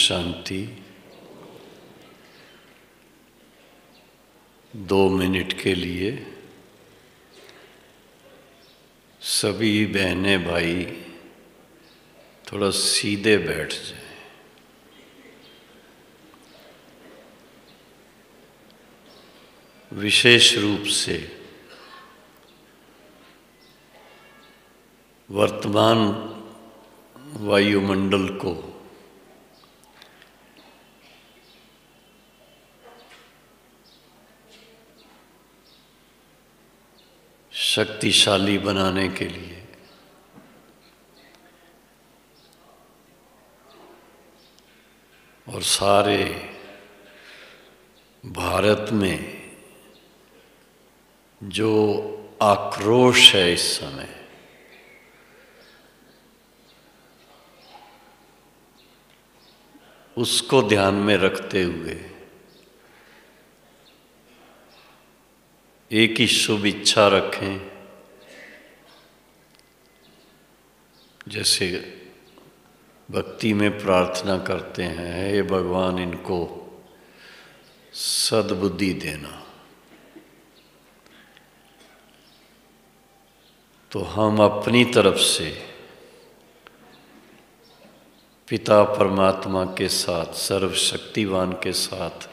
शांति। 2 minute के लिए सभी बहनें भाई थोड़ा सीधे बैठ जाएं। विशेष रूप से वर्तमान वायुमंडल को शक्तिशाली बनाने के लिए और सारे भारत में जो आक्रोश है इस समय, उसको ध्यान में रखते हुए एक ही शुभ इच्छा रखें। जैसे भक्ति में प्रार्थना करते हैं, हे भगवान इनको सद्बुद्धि देना। तो हम अपनी तरफ से पिता परमात्मा के साथ, सर्वशक्तिवान के साथ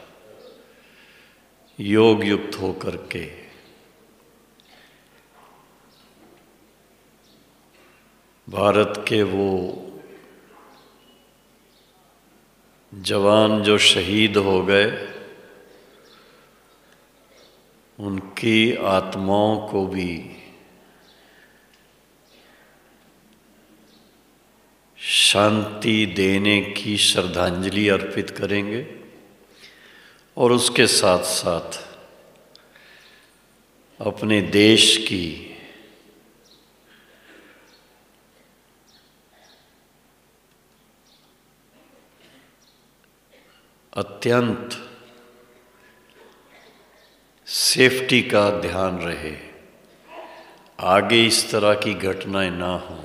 योग युक्त होकर के भारत के वो जवान जो शहीद हो गए, उनकी आत्माओं को भी शांति देने की श्रद्धांजलि अर्पित करेंगे और उसके साथ साथ अपने देश की अत्यंत सेफ्टी का ध्यान रहे, आगे इस तरह की घटनाएं ना हो,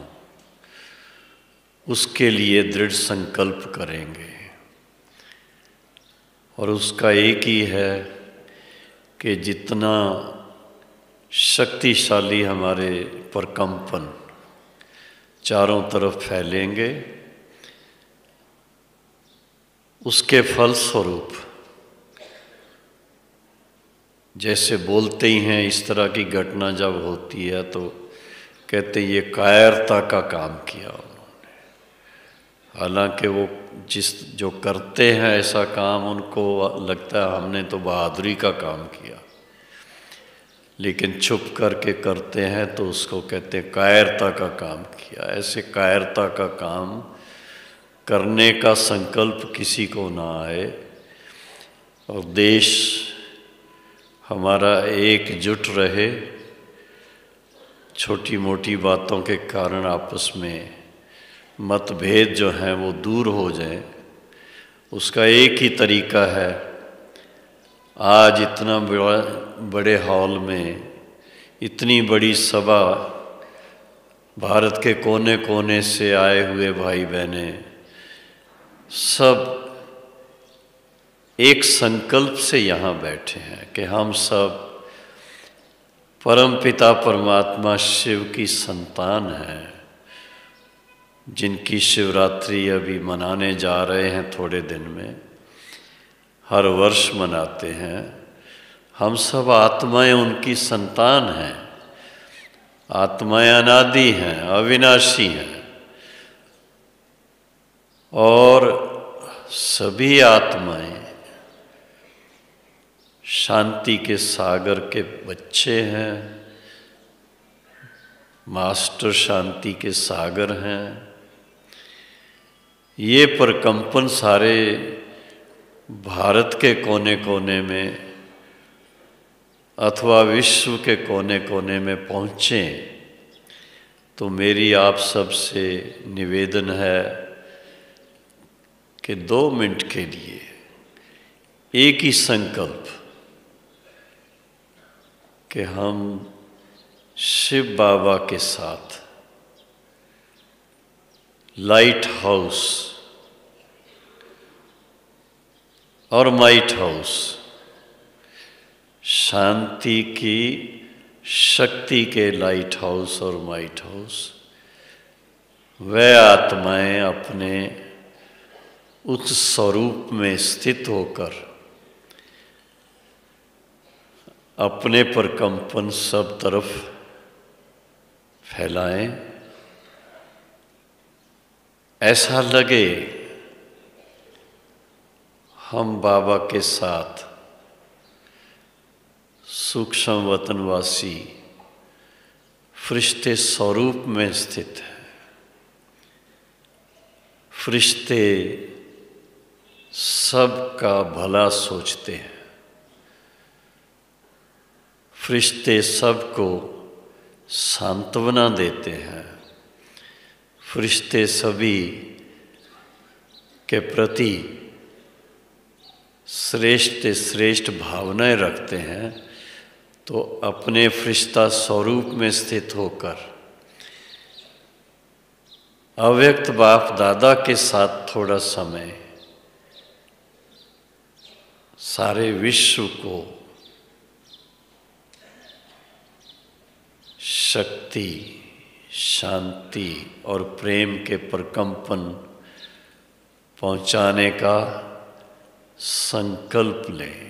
उसके लिए दृढ़ संकल्प करेंगे। और उसका एक ही है कि जितना शक्तिशाली हमारे प्रकंपन चारों तरफ फैलेंगे, उसके फलस्वरूप जैसे बोलते ही हैं, इस तरह की घटना जब होती है तो कहते ये कायरता का काम किया उन्होंने। हालांकि वो जो करते हैं ऐसा काम, उनको लगता है हमने तो बहादुरी का काम किया, लेकिन छुप करके करते हैं तो उसको कहते हैं कायरता का काम किया। ऐसे कायरता का काम करने का संकल्प किसी को ना आए और देश हमारा एकजुट रहे। छोटी मोटी बातों के कारण आपस में मतभेद जो हैं वो दूर हो जाएं। उसका एक ही तरीका है, आज इतना बड़े हॉल में इतनी बड़ी सभा, भारत के कोने कोने से आए हुए भाई बहनें सब एक संकल्प से यहाँ बैठे हैं कि हम सब परमपिता परमात्मा शिव की संतान हैं, जिनकी शिवरात्रि अभी मनाने जा रहे हैं थोड़े दिन में, हर वर्ष मनाते हैं। हम सब आत्माएं उनकी संतान हैं, आत्माएं अनादि हैं, अविनाशी हैं और सभी आत्माएं शांति के सागर के बच्चे हैं, मास्टर शांति के सागर हैं। ये प्रकंपन सारे भारत के कोने कोने में अथवा विश्व के कोने कोने में पहुँचे, तो मेरी आप सब से निवेदन है कि 2 मिनट के लिए एक ही संकल्प कि हम शिव बाबा के साथ लाइट हाउस और माइट हाउस, शांति की शक्ति के लाइट हाउस और माइट हाउस, वह आत्माएं अपने उस स्वरूप में स्थित होकर अपने प्रकंपन सब तरफ फैलाएं। ऐसा लगे हम बाबा के साथ सूक्ष्म वतनवासी फरिश्ते स्वरूप में स्थित है। फरिश्ते सबका भला सोचते हैं, फरिश्ते सबको सांत्वना देते हैं, फरिश्ते सभी के प्रति श्रेष्ठ श्रेष्ठ भावनाएं रखते हैं। तो अपने फरिश्ता स्वरूप में स्थित होकर अव्यक्त बाप दादा के साथ थोड़ा समय सारे विश्व को शक्ति, शांति और प्रेम के प्रकंपन पहुंचाने का संकल्प लें।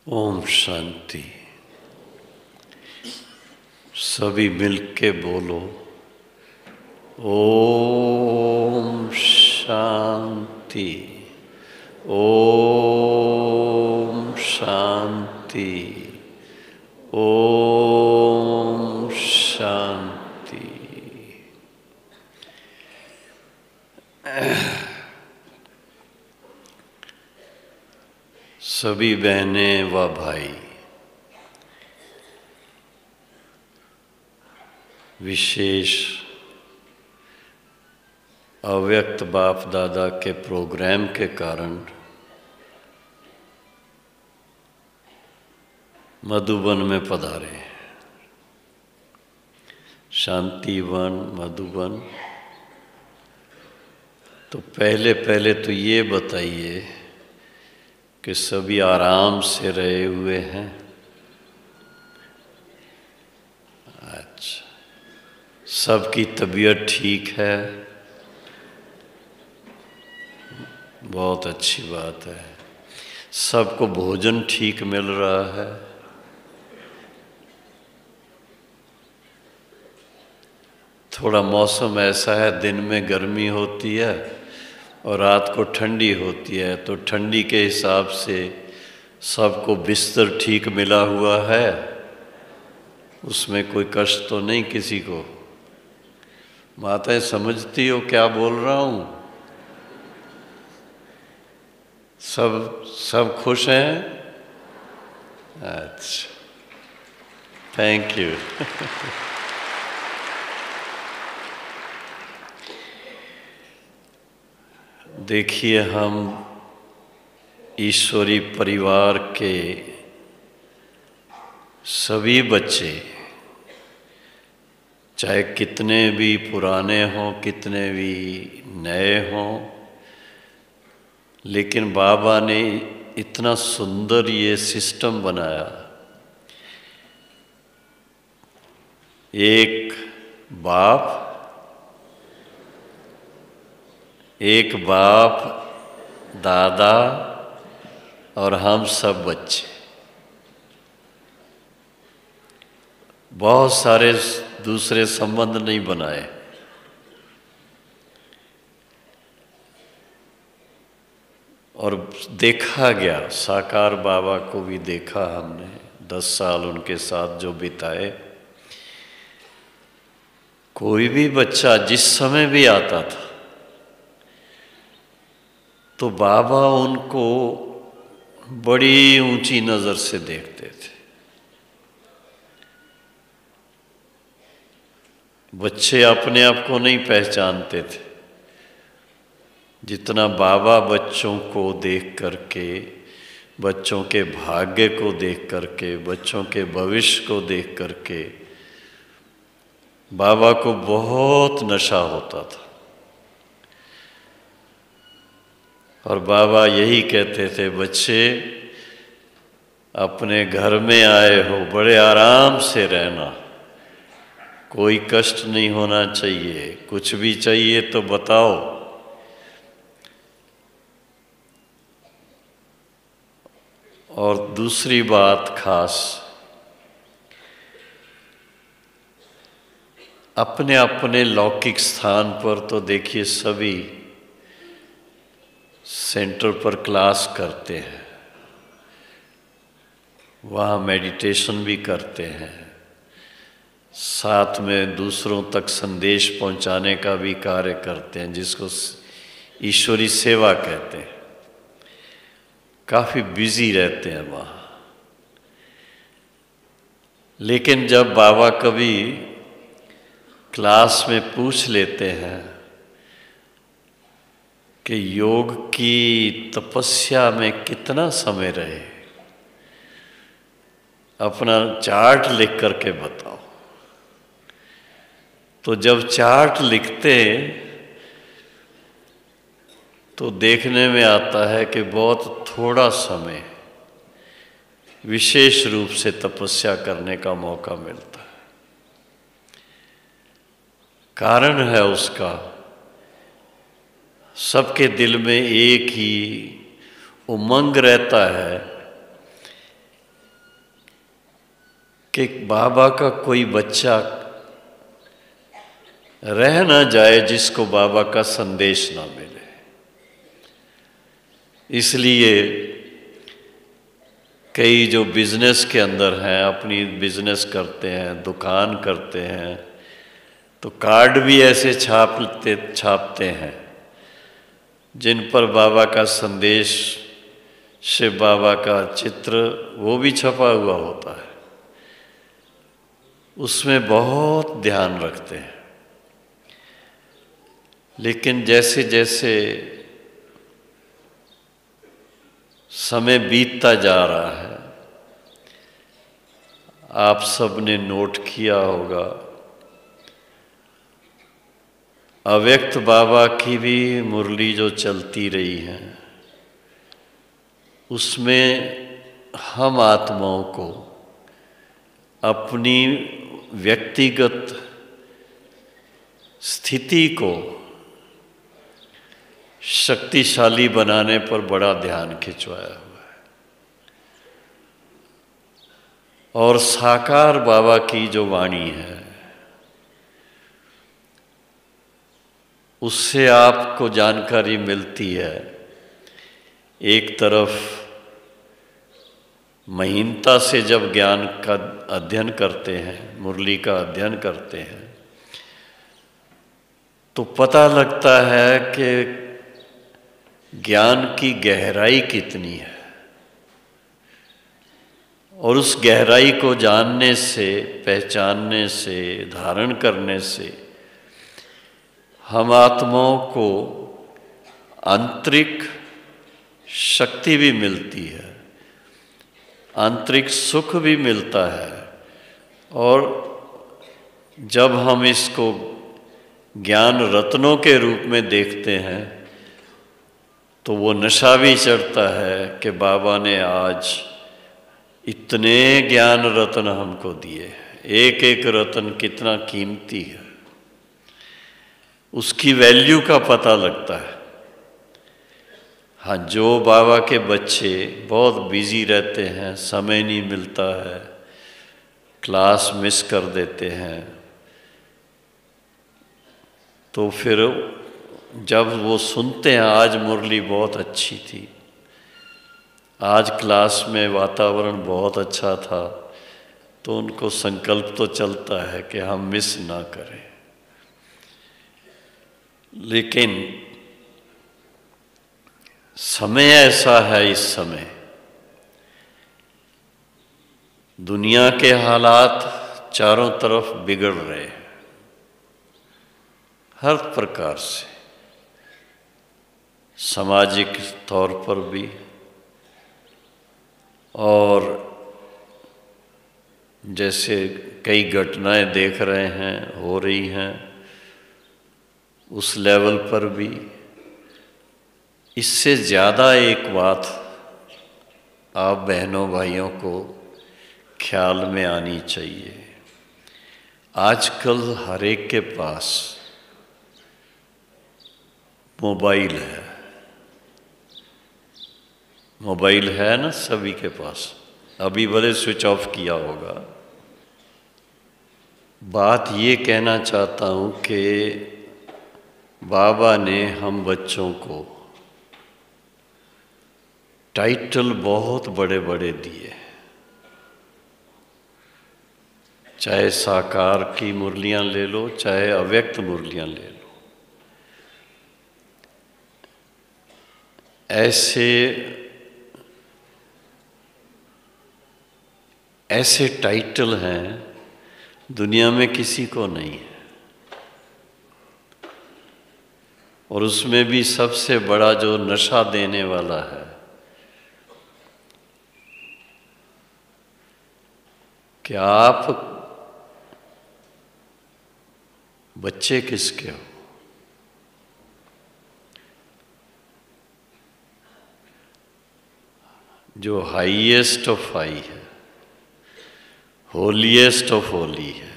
ओम शांति। सभी मिलके बोलो ओम शांति, ओम शांति, ओम शांति। सभी बहनें व भाई विशेष अव्यक्त बाप दादा के प्रोग्राम के कारण मधुबन में पधारे। शांतिवन मधुबन। तो पहले तो ये बताइए कि सभी आराम से रहे हुए हैं, सबकी तबीयत ठीक है, बहुत अच्छी बात है। सबको भोजन ठीक मिल रहा है, थोड़ा मौसम ऐसा है, दिन में गर्मी होती है और रात को ठंडी होती है, तो ठंडी के हिसाब से सबको बिस्तर ठीक मिला हुआ है, उसमें कोई कष्ट तो नहीं किसी को। माताएं समझती हो क्या बोल रहा हूँ? सब खुश हैं? अच्छा, थैंक यू। देखिए, हम ईश्वरी परिवार के सभी बच्चे, चाहे कितने भी पुराने हों, कितने भी नए हों, लेकिन बाबा ने इतना सुंदर ये सिस्टम बनाया। एक बाप, दादा और हम सब बच्चे, बहुत सारे दूसरे संबंध नहीं बनाए। और देखा गया, साकार बाबा को भी देखा हमने, 10 साल उनके साथ जो बिताए। कोई भी बच्चा जिस समय भी आता था तो बाबा उनको बड़ी ऊंची नजर से देखते थे। बच्चे अपने आप को नहीं पहचानते थे, जितना बाबा बच्चों को देख करके, बच्चों के भाग्य को देख करके, बच्चों के भविष्य को देख करके बाबा को बहुत नशा होता था। और बाबा यही कहते थे, बच्चे अपने घर में आए हो, बड़े आराम से रहना, कोई कष्ट नहीं होना चाहिए, कुछ भी चाहिए तो बताओ। और दूसरी बात खास, अपने अपने लौकिक स्थान पर तो देखिए सभी सेंटर पर क्लास करते हैं, वहाँ मेडिटेशन भी करते हैं, साथ में दूसरों तक संदेश पहुँचाने का भी कार्य करते हैं, जिसको ईश्वरी सेवा कहते हैं। काफ़ी बिजी रहते हैं वहाँ। लेकिन जब बाबा कभी क्लास में पूछ लेते हैं कि योग की तपस्या में कितना समय रहे, अपना चार्ट लिख करके बताओ, तो जब चार्ट लिखते तो देखने में आता है कि बहुत थोड़ा समय विशेष रूप से तपस्या करने का मौका मिलता है। कारण है उसका, सबके दिल में एक ही उमंग रहता है कि बाबा का कोई बच्चा रह ना जाए जिसको बाबा का संदेश ना मिले। इसलिए कई जो बिजनेस के अंदर हैं, अपनी बिजनेस करते हैं, दुकान करते हैं, तो कार्ड भी ऐसे छापते हैं जिन पर बाबा का संदेश, शिव बाबा का चित्र वो भी छपा हुआ होता है। उसमें बहुत ध्यान रखते हैं। लेकिन जैसे जैसे समय बीतता जा रहा है, आप सब ने नोट किया होगा, अव्यक्त बाबा की भी मुरली जो चलती रही है, उसमें हम आत्माओं को अपनी व्यक्तिगत स्थिति को शक्तिशाली बनाने पर बड़ा ध्यान खिंचवाया हुआ है। और साकार बाबा की जो वाणी है उससे आपको जानकारी मिलती है। एक तरफ महीनता से जब ज्ञान का अध्ययन करते हैं, मुरली का अध्ययन करते हैं, तो पता लगता है कि ज्ञान की गहराई कितनी है। और उस गहराई को जानने से, पहचानने से, धारण करने से हम आत्माओं को आंतरिक शक्ति भी मिलती है, आंतरिक सुख भी मिलता है। और जब हम इसको ज्ञान रत्नों के रूप में देखते हैं तो वो नशा भी चढ़ता है कि बाबा ने आज इतने ज्ञान रत्न हमको दिए। एक एक रत्न कितना कीमती है, उसकी वैल्यू का पता लगता है। हाँ, जो बाबा के बच्चे बहुत बिजी रहते हैं, समय नहीं मिलता है, क्लास मिस कर देते हैं, तो फिर जब वो सुनते हैं आज मुरली बहुत अच्छी थी, आज क्लास में वातावरण बहुत अच्छा था, तो उनको संकल्प तो चलता है कि हम मिस ना करें। लेकिन समय ऐसा है, इस समय दुनिया के हालात चारों तरफ बिगड़ रहे हैं, हर प्रकार से, सामाजिक तौर पर भी और जैसे कई घटनाएं देख रहे हैं, हो रही हैं, उस लेवल पर भी। इससे ज़्यादा एक बात आप बहनों भाइयों को ख्याल में आनी चाहिए। आजकल हर एक के पास मोबाइल है। मोबाइल है ना सभी के पास, अभी भले स्विच ऑफ किया होगा। बात ये कहना चाहता हूँ कि बाबा ने हम बच्चों को टाइटल बहुत बड़े बड़े दिए, चाहे साकार की मुरलियाँ ले लो, चाहे अव्यक्त मुरलियाँ ले लो। ऐसे टाइटल हैं दुनिया में किसी को नहीं है। और उसमें भी सबसे बड़ा जो नशा देने वाला है कि आप बच्चे किसके हो। जो हाईएस्ट ऑफ हाई है, होलीएस्ट ऑफ होली है,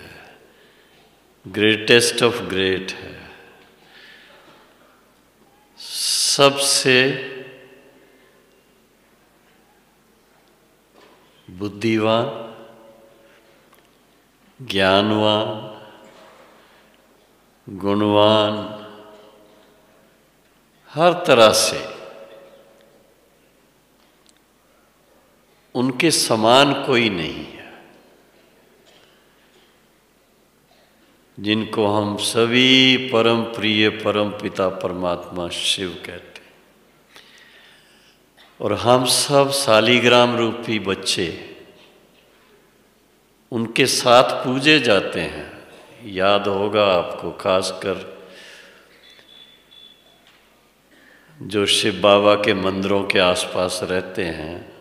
ग्रेटेस्ट ऑफ ग्रेट है, सबसे बुद्धिवान, ज्ञानवान, गुणवान, हर तरह से उनके समान कोई नहीं है, जिनको हम सभी परम प्रिय परम पिता परमात्मा शिव कहते हैं। और हम सब शालिग्राम रूपी बच्चे उनके साथ पूजे जाते हैं। याद होगा आपको, खासकर जो शिव बाबा के मंदिरों के आसपास रहते हैं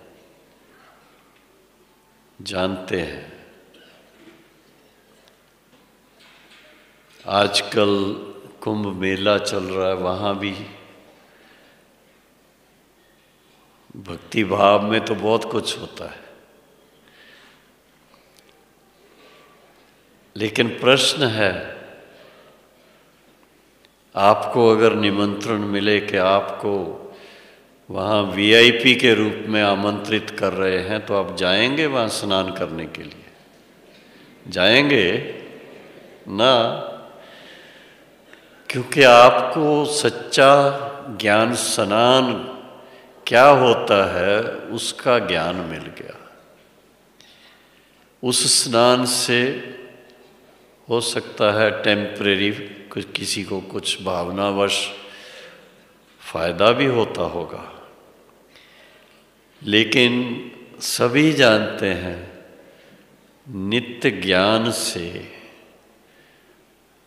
जानते हैं। आजकल कुंभ मेला चल रहा है, वहाँ भी भक्ति भाव में तो बहुत कुछ होता है, लेकिन प्रश्न है आपको अगर निमंत्रण मिले कि आपको वहाँ वीआईपी के रूप में आमंत्रित कर रहे हैं तो आप जाएंगे वहाँ स्नान करने के लिए? जाएंगे ना? क्योंकि आपको सच्चा ज्ञान स्नान क्या होता है उसका ज्ञान मिल गया। उस स्नान से हो सकता है टेम्परेरी किसी को कुछ भावनावश फायदा भी होता होगा, लेकिन सभी जानते हैं नित्य ज्ञान से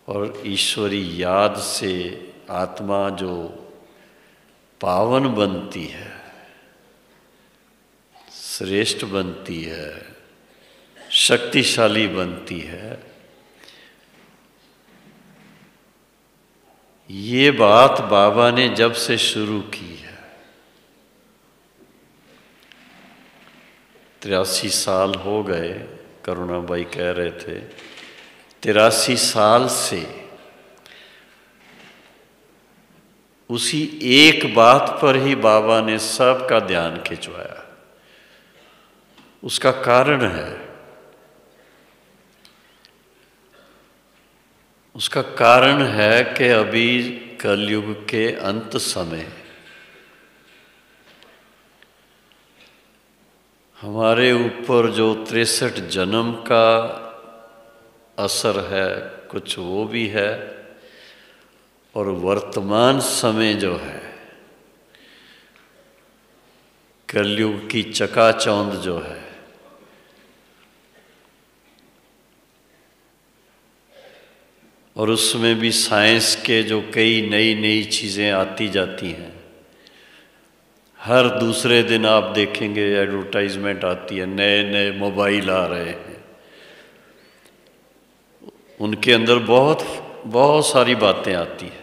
और ईश्वरी याद से आत्मा जो पावन बनती है, श्रेष्ठ बनती है, शक्तिशाली बनती है। ये बात बाबा ने जब से शुरू की है, 83 साल हो गए, करुणाबाई कह रहे थे 83 साल से उसी एक बात पर ही बाबा ने सबका ध्यान खिंचवाया। उसका कारण है, उसका कारण है कि अभी कलयुग के अंत समय हमारे ऊपर जो 63 जन्म का असर है कुछ वो भी है, और वर्तमान समय जो है कलयुग की चकाचौंध जो है, और उसमें भी साइंस के जो कई नई नई चीज़ें आती जाती हैं। हर दूसरे दिन आप देखेंगे एडवर्टाइजमेंट आती है, नए नए मोबाइल आ रहे हैं, उनके अंदर बहुत बहुत सारी बातें आती हैं।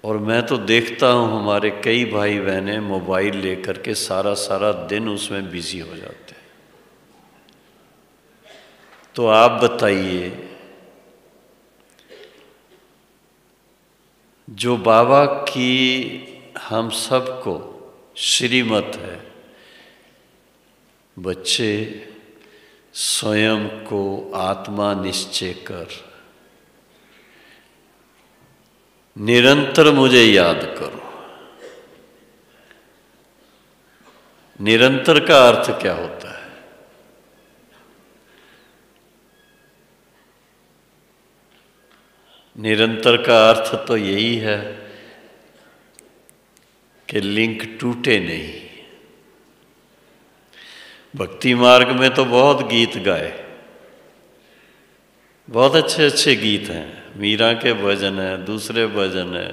और मैं तो देखता हूँ हमारे कई भाई बहनें मोबाइल लेकर के सारा सारा दिन उसमें बिजी हो जाते हैं। तो आप बताइए, जो बाबा की हम सबको श्रीमत है, बच्चे स्वयं को आत्मा निश्चय कर निरंतर मुझे याद करो। निरंतर का अर्थ क्या होता है? निरंतर का अर्थ तो यही है कि लिंक टूटे नहीं। भक्ति मार्ग में तो बहुत गीत गाए, बहुत अच्छे अच्छे गीत हैं, मीरा के भजन है, दूसरे भजन है,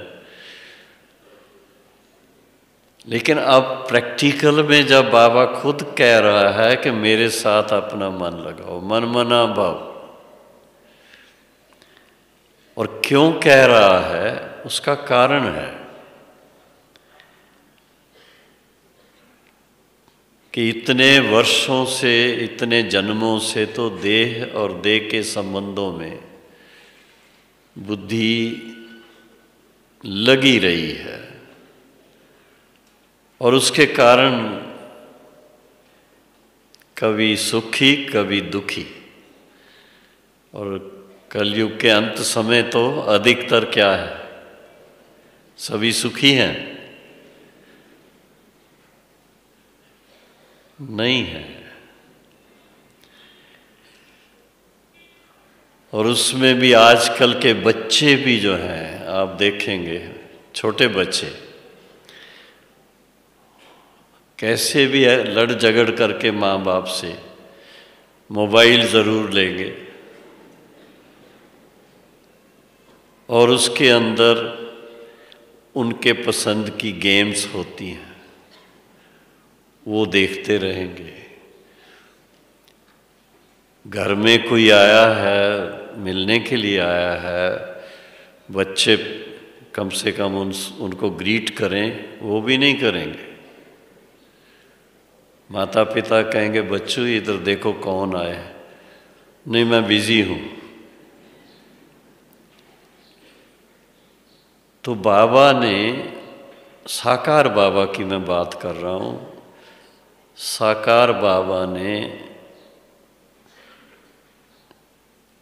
लेकिन अब प्रैक्टिकल में जब बाबा खुद कह रहा है कि मेरे साथ अपना मन लगाओ, मन मना भाव, और क्यों कह रहा है उसका कारण है कि इतने वर्षों से, इतने जन्मों से तो देह और देह के संबंधों में बुद्धि लगी रही है, और उसके कारण कभी सुखी कभी दुखी। और कलयुग के अंत समय तो अधिकतर क्या है, सभी सुखी हैं? नहीं है। और उसमें भी आजकल के बच्चे भी जो हैं, आप देखेंगे छोटे बच्चे कैसे भी लड़ झगड़ करके माँ बाप से मोबाइल ज़रूर लेंगे, और उसके अंदर उनके पसंद की गेम्स होती हैं, वो देखते रहेंगे। घर में कोई आया है, मिलने के लिए आया है, बच्चे कम से कम उनको ग्रीट करें, वो भी नहीं करेंगे। माता पिता कहेंगे बच्चों इधर देखो कौन आए, नहीं मैं बिजी हूँ। तो बाबा ने, साकार बाबा की मैं बात कर रहा हूँ, साकार बाबा ने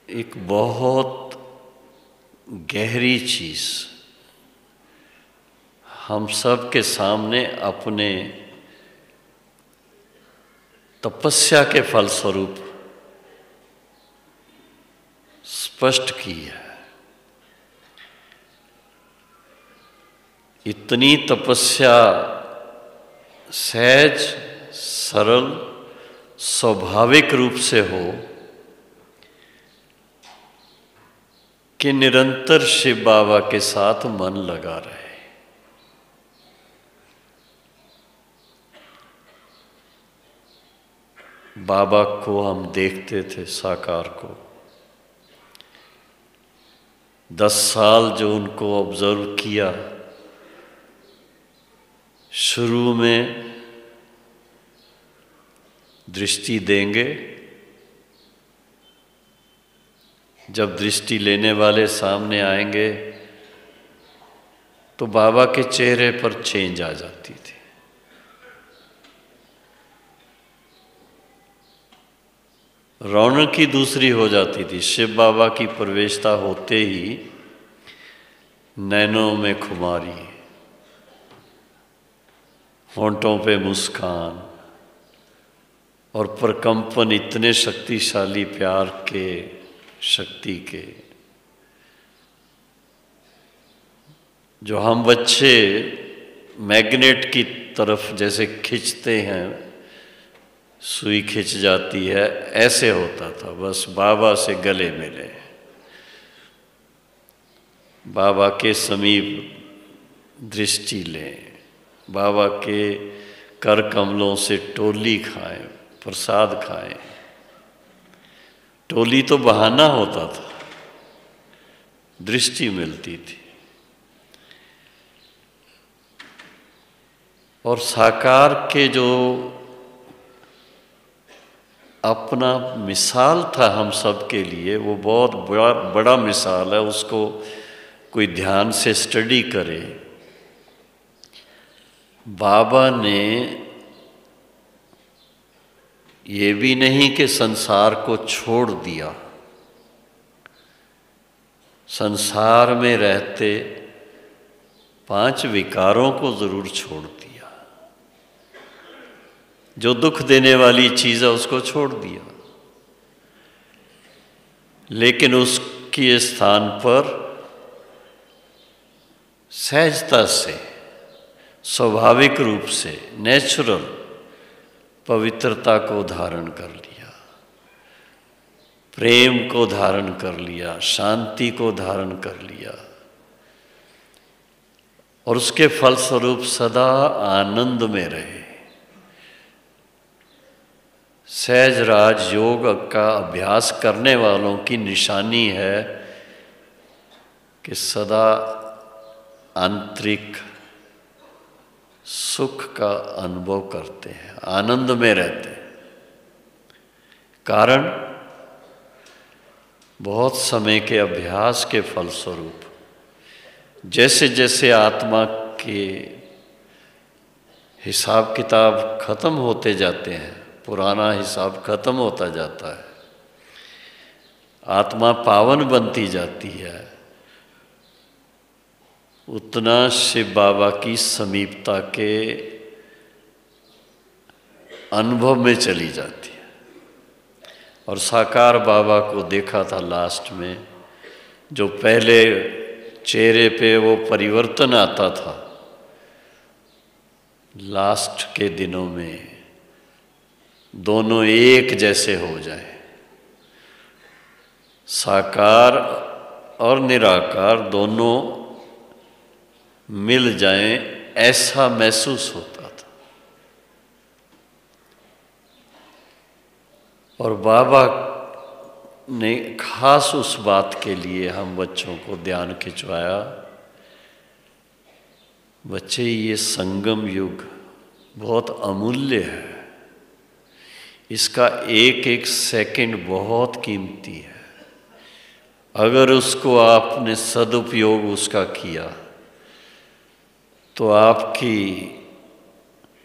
एक बहुत गहरी चीज़ हम सब के सामने अपने तपस्या के फलस्वरूप स्पष्ट की है। इतनी तपस्या सहज, सरल, स्वाभाविक रूप से हो कि निरंतर शिव बाबा के साथ मन लगा रहे। बाबा को हम देखते थे, साकार को 10 साल जो उनको ऑब्जर्व किया, शुरू में दृष्टि देंगे, जब दृष्टि लेने वाले सामने आएंगे तो बाबा के चेहरे पर चेंज आ जाती थी। रौनक ही दूसरी हो जाती थी। शिव बाबा की प्रवेशता होते ही नैनों में खुमारी, होंठों पे मुस्कान और प्रकंपन इतने शक्तिशाली प्यार के, शक्ति के, जो हम बच्चे मैग्नेट की तरफ जैसे खींचते हैं, सुई खिंच जाती है, ऐसे होता था। बस बाबा से गले मिले, बाबा के समीप दृष्टि लें, बाबा के कर कमलों से टोली खाएं, प्रसाद खाएं। टोली तो बहाना होता था, दृष्टि मिलती थी। और साकार के जो अपना मिसाल था हम सब के लिए, वो बहुत बड़ा मिसाल है। उसको कोई ध्यान से स्टडी करे। बाबा ने ये भी नहीं कि संसार को छोड़ दिया, संसार में रहते 5 विकारों को जरूर छोड़ दिया। जो दुख देने वाली चीज़ है उसको छोड़ दिया, लेकिन उसके स्थान पर सहजता से, स्वाभाविक रूप से, नेचुरल पवित्रता को धारण कर लिया, प्रेम को धारण कर लिया, शांति को धारण कर लिया, और उसके फलस्वरूप सदा आनंद में रहे। सहज राज योग का अभ्यास करने वालों की निशानी है कि सदा आंतरिक सुख का अनुभव करते हैं, आनंद में रहते हैं। कारण बहुत समय के अभ्यास के फलस्वरूप जैसे जैसे आत्मा के हिसाब किताब खत्म होते जाते हैं, पुराना हिसाब खत्म होता जाता है, आत्मा पावन बनती जाती है, उतना शिव बाबा की समीपता के अनुभव में चली जाती है। और साकार बाबा को देखा था लास्ट में, जो पहले चेहरे पे वो परिवर्तन आता था, लास्ट के दिनों में दोनों एक जैसे हो जाए, साकार और निराकार दोनों मिल जाएं, ऐसा महसूस होता था। और बाबा ने खास उस बात के लिए हम बच्चों को ध्यान खिंचवाया, बच्चे ये संगम युग बहुत अमूल्य है, इसका एक एक सेकंड बहुत कीमती है। अगर उसको आपने सदुपयोग उसका किया तो आपकी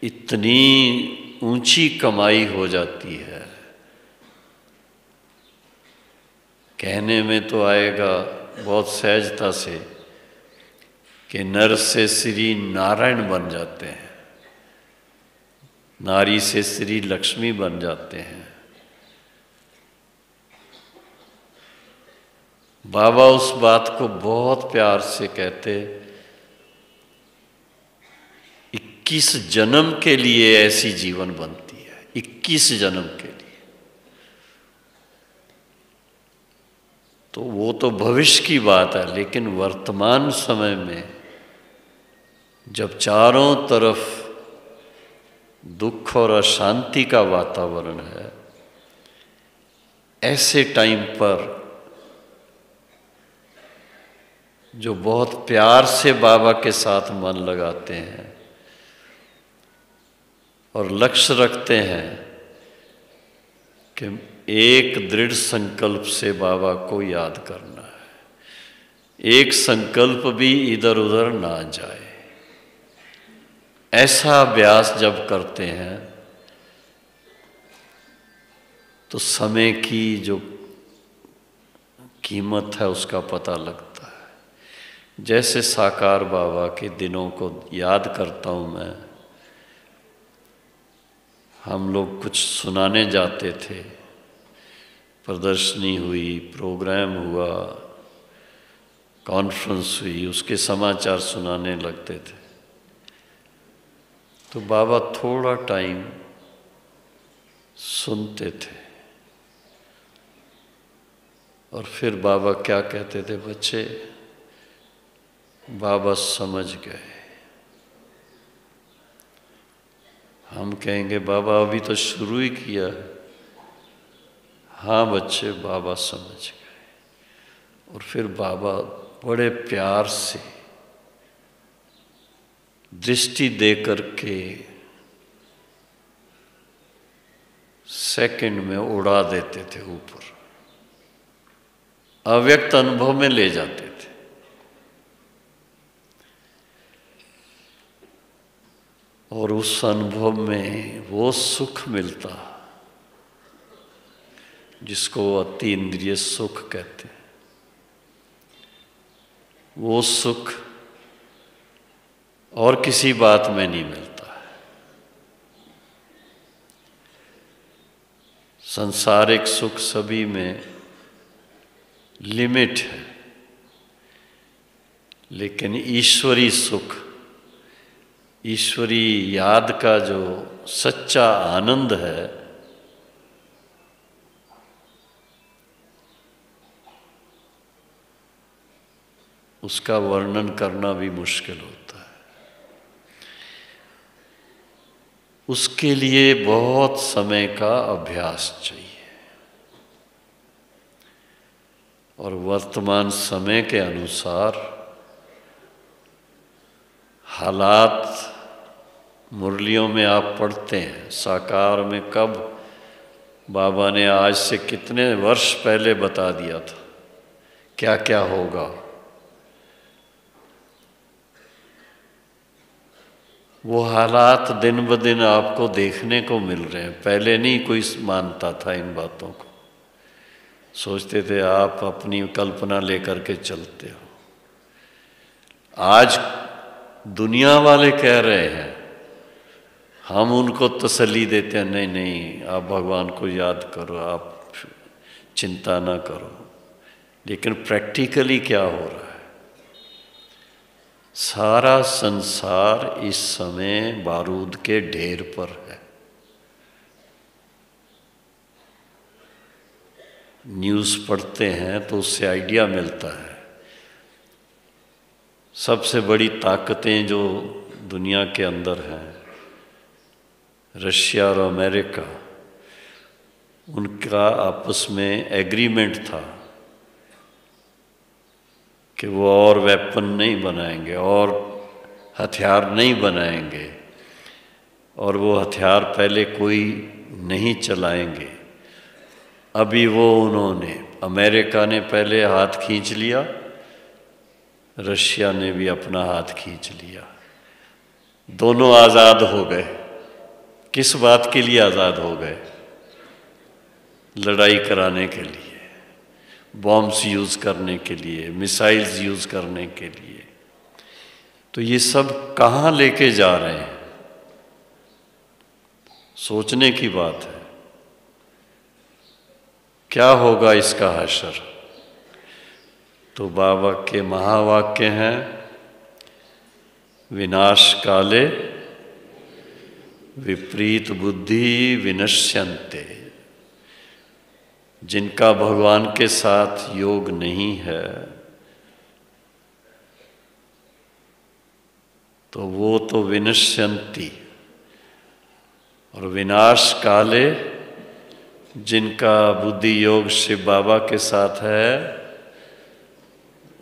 इतनी ऊंची कमाई हो जाती है, कहने में तो आएगा बहुत सहजता से कि नर से श्री नारायण बन जाते हैं, नारी से श्री लक्ष्मी बन जाते हैं। बाबा उस बात को बहुत प्यार से कहते, 21 जन्म के लिए ऐसी जीवन बनती है, 21 जन्म के लिए। तो वो तो भविष्य की बात है, लेकिन वर्तमान समय में जब चारों तरफ दुख और अशांति का वातावरण है, ऐसे टाइम पर जो बहुत प्यार से बाबा के साथ मन लगाते हैं और लक्ष्य रखते हैं कि एक दृढ़ संकल्प से बाबा को याद करना है, एक संकल्प भी इधर उधर ना जाए, ऐसा अभ्यास जब करते हैं तो समय की जो कीमत है उसका पता लगता है। जैसे साकार बाबा के दिनों को याद करता हूँ मैं, हम लोग कुछ सुनाने जाते थे, प्रदर्शनी हुई, प्रोग्राम हुआ, कॉन्फ्रेंस हुई, उसके समाचार सुनाने लगते थे। तो बाबा थोड़ा टाइम सुनते थे और फिर बाबा क्या कहते थे, बच्चे बाबा समझ गए। हम कहेंगे बाबा अभी तो शुरू ही किया है। हाँ बच्चे, बाबा समझ गए। और फिर बाबा बड़े प्यार से दृष्टि दे करके सेकंड में उड़ा देते थे ऊपर, अव्यक्त अनुभव में ले जाते थे। और उस अनुभव में वो सुख मिलता जिसको अति इंद्रिय सुख कहते हैं। वो सुख और किसी बात में नहीं मिलता है। सांसारिक सुख सभी में लिमिट है, लेकिन ईश्वरी सुख, ईश्वरी याद का जो सच्चा आनंद है, उसका वर्णन करना भी मुश्किल होता है। उसके लिए बहुत समय का अभ्यास चाहिए। और वर्तमान समय के अनुसार हालात मुरलियों में आप पढ़ते हैं, साकार में कब बाबा ने आज से कितने वर्ष पहले बता दिया था क्या क्या होगा। वो हालात दिन ब दिन आपको देखने को मिल रहे हैं। पहले नहीं कोई मानता था इन बातों को, सोचते थे आप अपनी कल्पना लेकर के चलते हो। आज दुनिया वाले कह रहे हैं, हम उनको तसल्ली देते हैं, नहीं नहीं आप भगवान को याद करो, आप चिंता ना करो। लेकिन प्रैक्टिकली क्या हो रहा है? सारा संसार इस समय बारूद के ढेर पर है। न्यूज़ पढ़ते हैं तो उससे आइडिया मिलता है। सबसे बड़ी ताकतें जो दुनिया के अंदर हैं, रशिया और अमेरिका, उनका आपस में एग्रीमेंट था कि वो और वेपन नहीं बनाएंगे और हथियार नहीं बनाएंगे, और वो हथियार पहले कोई नहीं चलाएंगे। अभी वो उन्होंने, अमेरिका ने पहले हाथ खींच लिया, रशिया ने भी अपना हाथ खींच लिया। दोनों आज़ाद हो गए। किस बात के लिए आज़ाद हो गए? लड़ाई कराने के लिए, बॉम्ब्स यूज़ करने के लिए, मिसाइल्स यूज़ करने के लिए। तो ये सब कहाँ लेके जा रहे हैं? सोचने की बात है। क्या होगा इसका हश्र? तो बाबा के महावाक्य हैं, विनाश काले विपरीत बुद्धि विनश्यन्ते। जिनका भगवान के साथ योग नहीं है तो वो तो विनश्यन्ति, और विनाश काले जिनका बुद्धि योग शिव बाबा के साथ है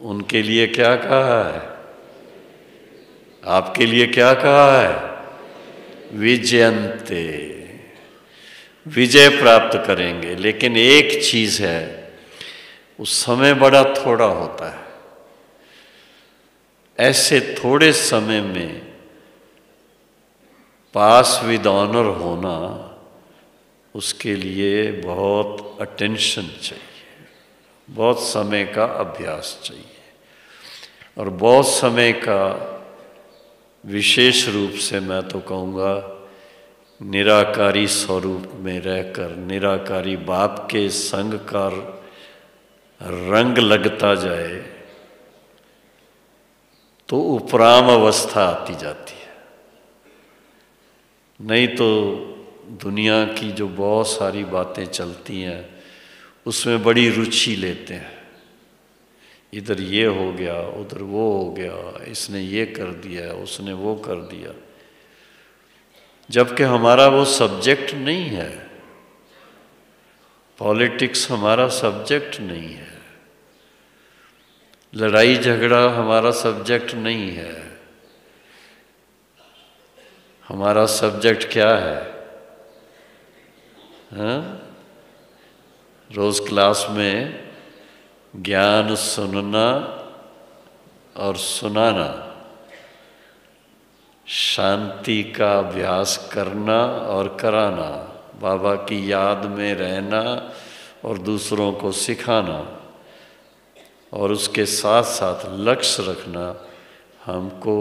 उनके लिए क्या कहा है? आपके लिए क्या कहा है? विजयन्ते, विजय प्राप्त करेंगे। लेकिन एक चीज है, उस समय बड़ा थोड़ा होता है। ऐसे थोड़े समय में पास विद ऑनर होना, उसके लिए बहुत अटेंशन चाहिए, बहुत समय का अभ्यास चाहिए, और बहुत समय का विशेष रूप से मैं तो कहूँगा निराकारी स्वरूप में रहकर निराकारी बाप के संग का रंग लगता जाए तो उपराम अवस्था आती जाती है। नहीं तो दुनिया की जो बहुत सारी बातें चलती हैं उसमें बड़ी रुचि लेते हैं। इधर ये हो गया, उधर वो हो गया, इसने ये कर दिया, उसने वो कर दिया, जबकि हमारा वो सब्जेक्ट नहीं है। पॉलिटिक्स हमारा सब्जेक्ट नहीं है, लड़ाई झगड़ा हमारा सब्जेक्ट नहीं है। हमारा सब्जेक्ट क्या है? हाँ? रोज क्लास में ज्ञान सुनना और सुनाना, शांति का अभ्यास करना और कराना, बाबा की याद में रहना और दूसरों को सिखाना, और उसके साथ साथ लक्ष्य रखना हमको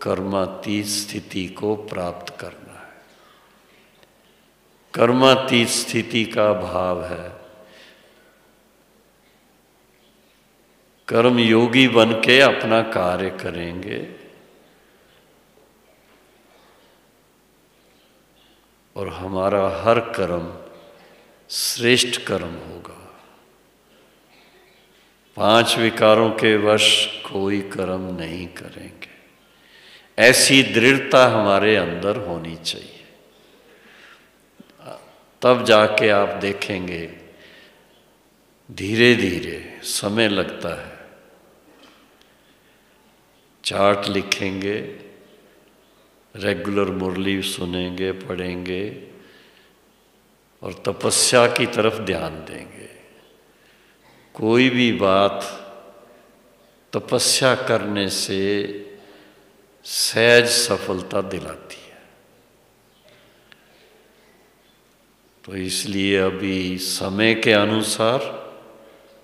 कर्मातीत स्थिति को प्राप्त करना है। कर्मातीत स्थिति का भाव है कर्म योगी बन के अपना कार्य करेंगे और हमारा हर कर्म श्रेष्ठ कर्म होगा। 5 विकारों के वश कोई कर्म नहीं करेंगे, ऐसी दृढ़ता हमारे अंदर होनी चाहिए। तब जाके आप देखेंगे धीरे धीरे, समय लगता है, चार्ट लिखेंगे, रेगुलर मुरली सुनेंगे, पढ़ेंगे और तपस्या की तरफ ध्यान देंगे। कोई भी बात तपस्या करने से सहज सफलता दिलाती है। तो इसलिए अभी समय के अनुसार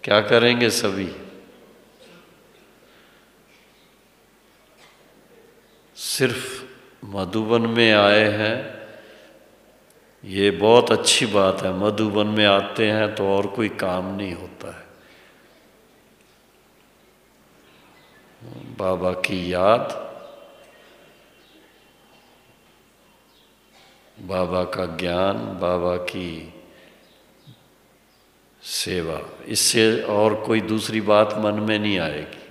क्या करेंगे सभी? सिर्फ मधुबन में आए हैं, ये बहुत अच्छी बात है। मधुबन में आते हैं तो और कोई काम नहीं होता है। बाबा की याद, बाबा का ज्ञान, बाबा की सेवा, इससे और कोई दूसरी बात मन में नहीं आएगी।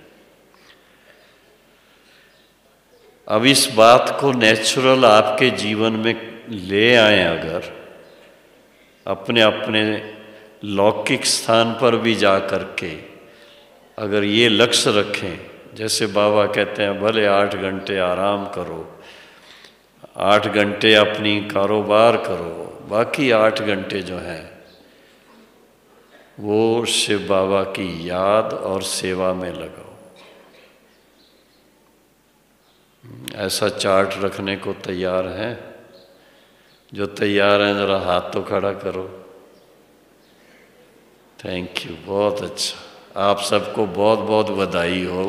अब इस बात को नेचुरल आपके जीवन में ले आए, अगर अपने अपने लौकिक स्थान पर भी जा कर के अगर ये लक्ष्य रखें, जैसे बाबा कहते हैं भले 8 घंटे आराम करो, 8 घंटे अपनी कारोबार करो, बाकी 8 घंटे जो हैं वो शिव बाबा की याद और सेवा में लगाओ। ऐसा चार्ट रखने को तैयार हैं? जो तैयार हैं जरा हाथ तो खड़ा करो। थैंक यू, बहुत अच्छा। आप सबको बहुत बहुत बधाई हो।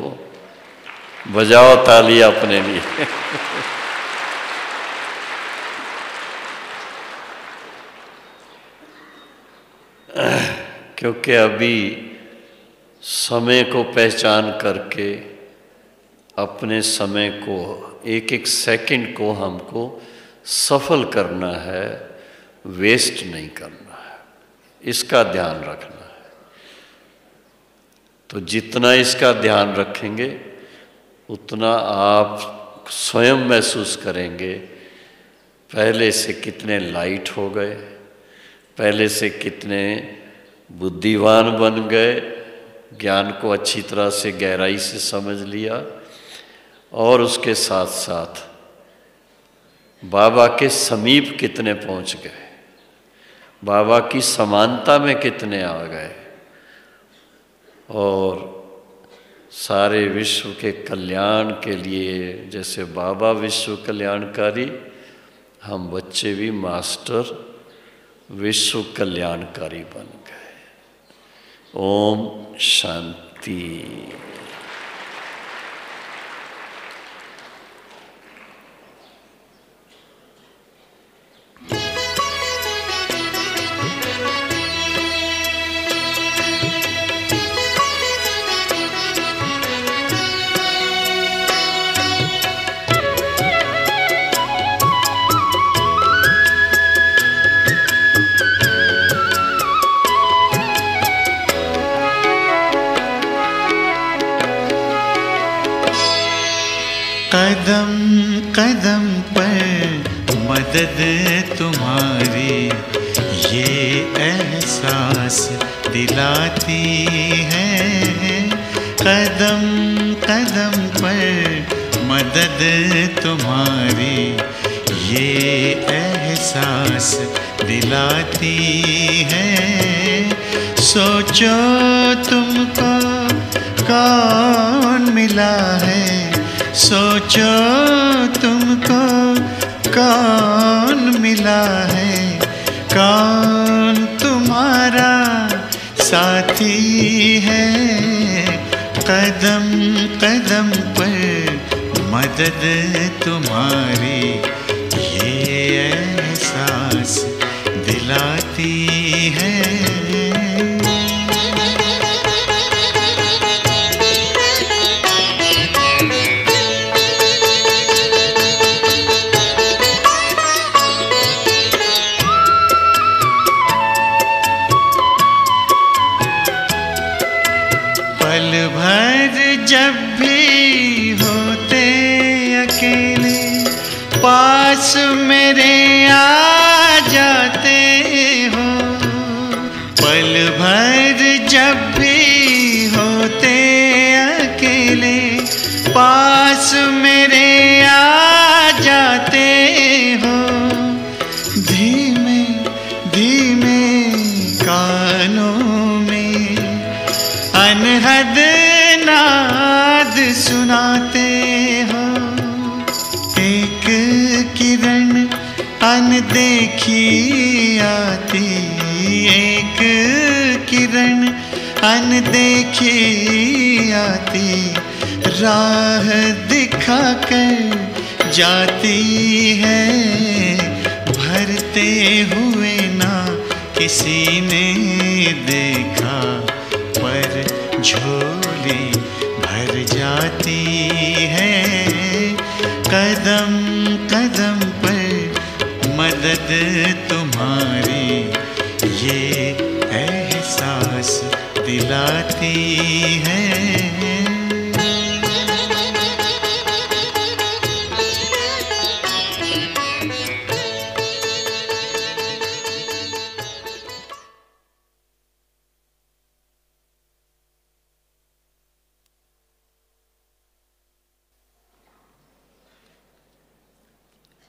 बजाओ ताली अपने लिए। क्योंकि अभी समय को पहचान करके अपने समय को, एक एक सेकंड को हमको सफल करना है, वेस्ट नहीं करना है, इसका ध्यान रखना है। तो जितना इसका ध्यान रखेंगे उतना आप स्वयं महसूस करेंगे पहले से कितने लाइट हो गए, पहले से कितने बुद्धिमान बन गए, ज्ञान को अच्छी तरह से गहराई से समझ लिया, और उसके साथ साथ बाबा के समीप कितने पहुंच गए, बाबा की समानता में कितने आ गए, और सारे विश्व के कल्याण के लिए जैसे बाबा विश्व कल्याणकारी, हम बच्चे भी मास्टर विश्व कल्याणकारी बन गए। ओम शांति। कदम कदम पर मदद तुम्हारी ये एहसास दिलाती है। कदम कदम पर मदद तुम्हारी ये एहसास दिलाती है। सोचो तुमको कौन मिला है, सोचो तुमको कौन मिला है, कौन तुम्हारा साथी है। कदम कदम पर मदद तुम्हारी ये एहसास दिलाती है। जब भी होते अकेले पास मेरे आ जाते हो, पल भर जब भी होते अकेले पास मेरे आ जाते हो। धीमे धीमे कानों में अनहद नाद सुनाते हो। एक किरण अनदेखी आती, एक किरण अनदेखी आती, राह दिखाकर जाती है। भरते हुए ना किसी ने देखा, पर झोली भर जाती है। कदम कदम पर मदद तुम्हारी ये एहसास दिलाती है।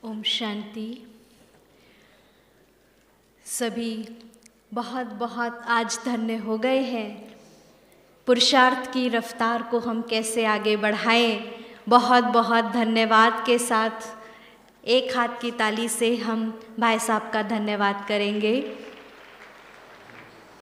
ओम शांति। सभी बहुत बहुत आज धन्य हो गए हैं। पुरुषार्थ की रफ्तार को हम कैसे आगे बढ़ाएं बहुत बहुत धन्यवाद के साथ एक हाथ की ताली से हम भाई साहब का धन्यवाद करेंगे।